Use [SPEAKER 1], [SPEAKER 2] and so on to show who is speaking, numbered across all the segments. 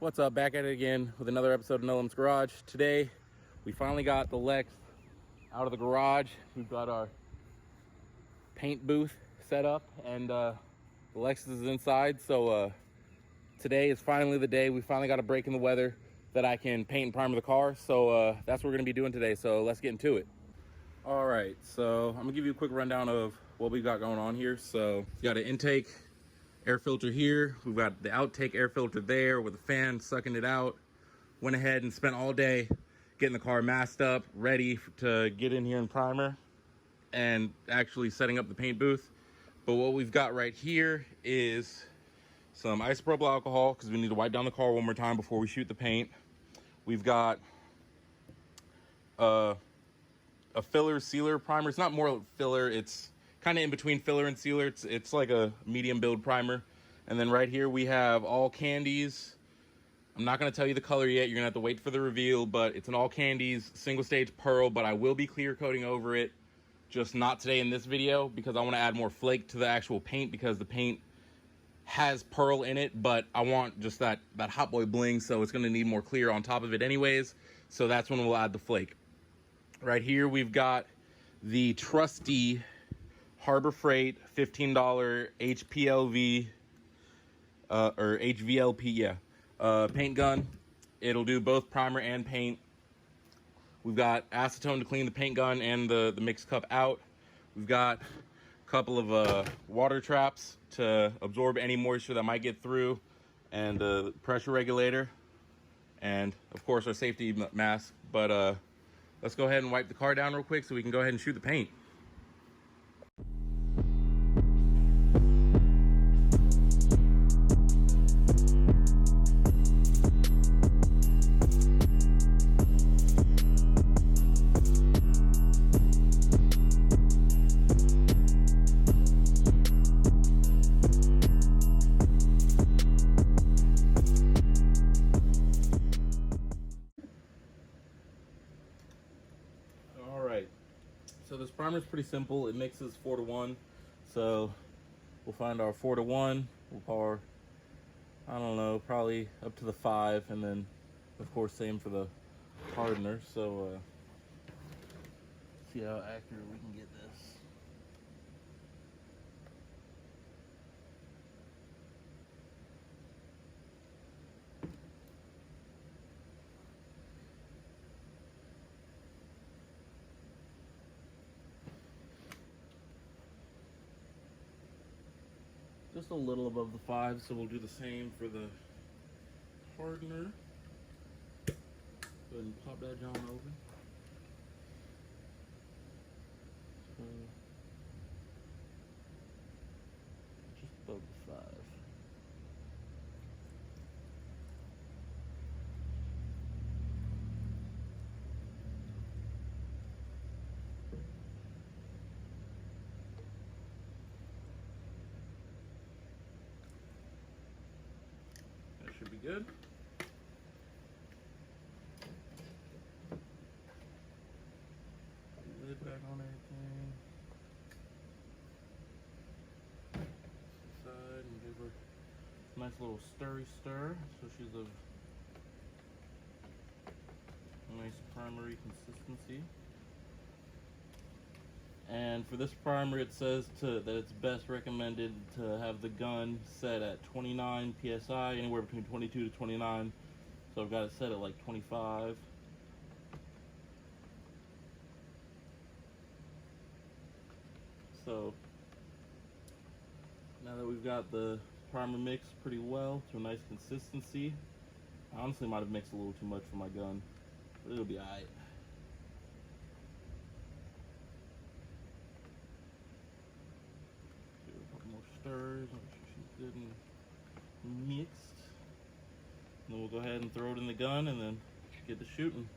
[SPEAKER 1] What's up? Back at it again with another episode of Nolan's Garage. Today, we finally got the Lex out of the garage. We've got our paint booth set up, and the Lexus is inside. So today is finally the day. We finally got a break in the weather that I can paint and primer the car. So that's what we're gonna be doing today. So let's get into it. All right, so I'm gonna give you a quick rundown of what we got going on here. So we got an intake air filter here. We've got the outtake air filter there with the fan sucking it out. Went ahead and spent all day getting the car masked up, ready to get in here and primer and actually setting up the paint booth. But what we've got right here is some isopropyl alcohol because we need to wipe down the car one more time before we shoot the paint. We've got a filler sealer primer. It's not more filler, it's kind of in between filler and sealer. It's like a medium build primer. And then right here we have all candies. I'm not going to tell you the color yet. You're going to have to wait for the reveal, but it's an all candies single stage pearl, but I will be clear coating over it, just not today in this video, because I want to add more flake to the actual paint, because the paint has pearl in it, but I want just that hot boy bling, so it's going to need more clear on top of it anyways. So that's when we'll add the flake. Right here we've got the trusty Harbor Freight $15 HPLV or HVLP, paint gun. It'll do both primer and paint. We've got acetone to clean the paint gun and the mixed cup out. We've got a couple of water traps to absorb any moisture that might get through, and the pressure regulator, and of course our safety mask. But let's go ahead and wipe the car down real quick so we can go ahead and shoot the paint. So this primer is pretty simple. It mixes 4-to-1. So we'll find our 4-to-1. We'll pour, I don't know, probably up to the 5, and then of course same for the hardener. So see how accurate we can get this. Just a little above the 5, so we'll do the same for the hardener. Go ahead and pop that John open. So just above the 5. That should be good. Lid back on everything. Side and give her a nice little stir so she's of a nice primary consistency. And for this primer, it says that it's best recommended to have the gun set at 29 psi, anywhere between 22 to 29. So I've got it set at like 25. So now that we've got the primer mixed pretty well to a nice consistency, I honestly might have mixed a little too much for my gun, but it'll be alright. More stirs, make sure she's good and mixed. And then we'll go ahead and throw it in the gun and then get to shooting.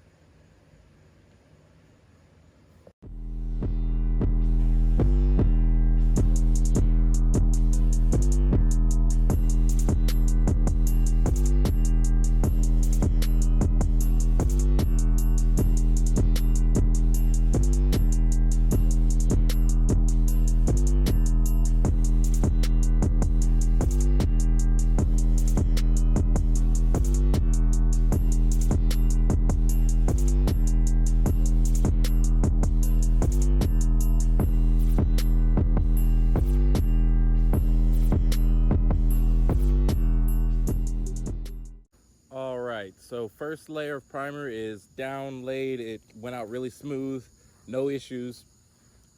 [SPEAKER 1] So first layer of primer is down, laid. It went out really smooth, no issues.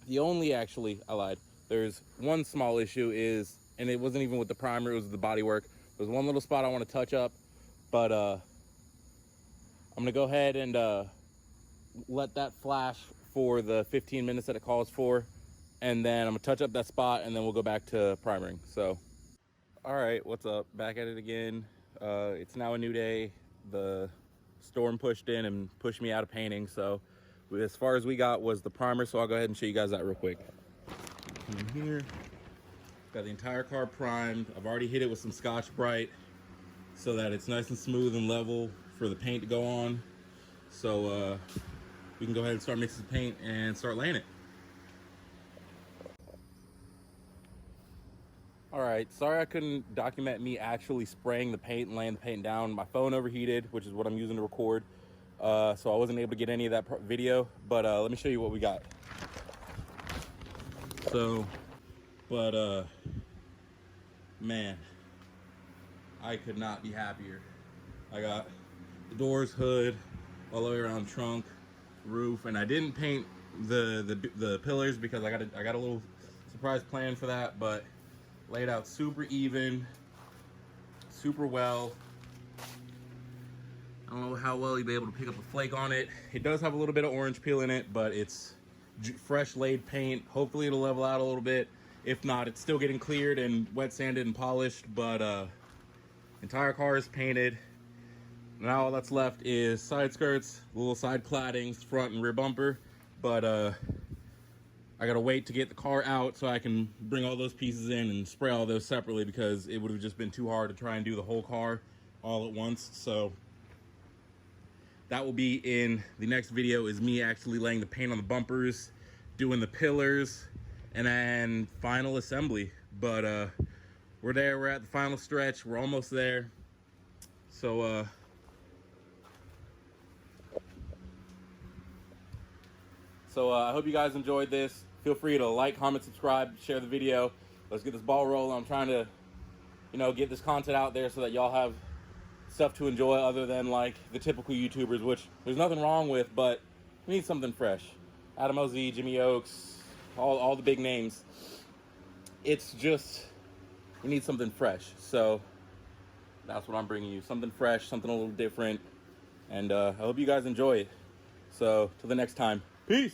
[SPEAKER 1] The only, actually, I lied. There's one small issue is, and it wasn't even with the primer, it was the bodywork. There's one little spot I want to touch up, but I'm gonna go ahead and let that flash for the 15 minutes that it calls for, and then I'm gonna touch up that spot, and then we'll go back to primering. So, all right, what's up? Back at it again. It's now a new day. The storm pushed in and pushed me out of painting, so as far as we got was the primer. So I'll go ahead and show you guys that real quick. In here, got the entire car primed. I've already hit it with some Scotch Brite so that it's nice and smooth and level for the paint to go on. So we can go ahead and start mixing the paint and start laying it. All right, sorry I couldn't document me actually spraying the paint and laying the paint down. My phone overheated, which is what I'm using to record. So I wasn't able to get any of that video, but let me show you what we got. So, man, I could not be happier. I got the doors, hood, all the way around trunk, roof, and I didn't paint the pillars because I got a little surprise plan for that, but laid out super even, super well. I don't know how well you'll be able to pick up a flake on it. It does have a little bit of orange peel in it, but it's fresh laid paint. Hopefully it'll level out a little bit. If not, it's still getting cleared and wet sanded and polished, but entire car is painted. Now all that's left is side skirts, little side claddings, front and rear bumper, but I gotta wait to get the car out so I can bring all those pieces in and spray all those separately, because it would have just been too hard to try and do the whole car all at once. So that will be in the next video, is me actually laying the paint on the bumpers, doing the pillars, and then final assembly. But we're there, we're at the final stretch, we're almost there. So I hope you guys enjoyed this. Feel free to like, comment, subscribe, share the video. Let's get this ball rolling. I'm trying to, get this content out there so that y'all have stuff to enjoy other than like the typical YouTubers, which there's nothing wrong with, but we need something fresh. Adam OZ, Jimmy Oaks, all the big names. It's just, we need something fresh. So that's what I'm bringing you. Something fresh, something a little different. And I hope you guys enjoy it. So till the next time, peace.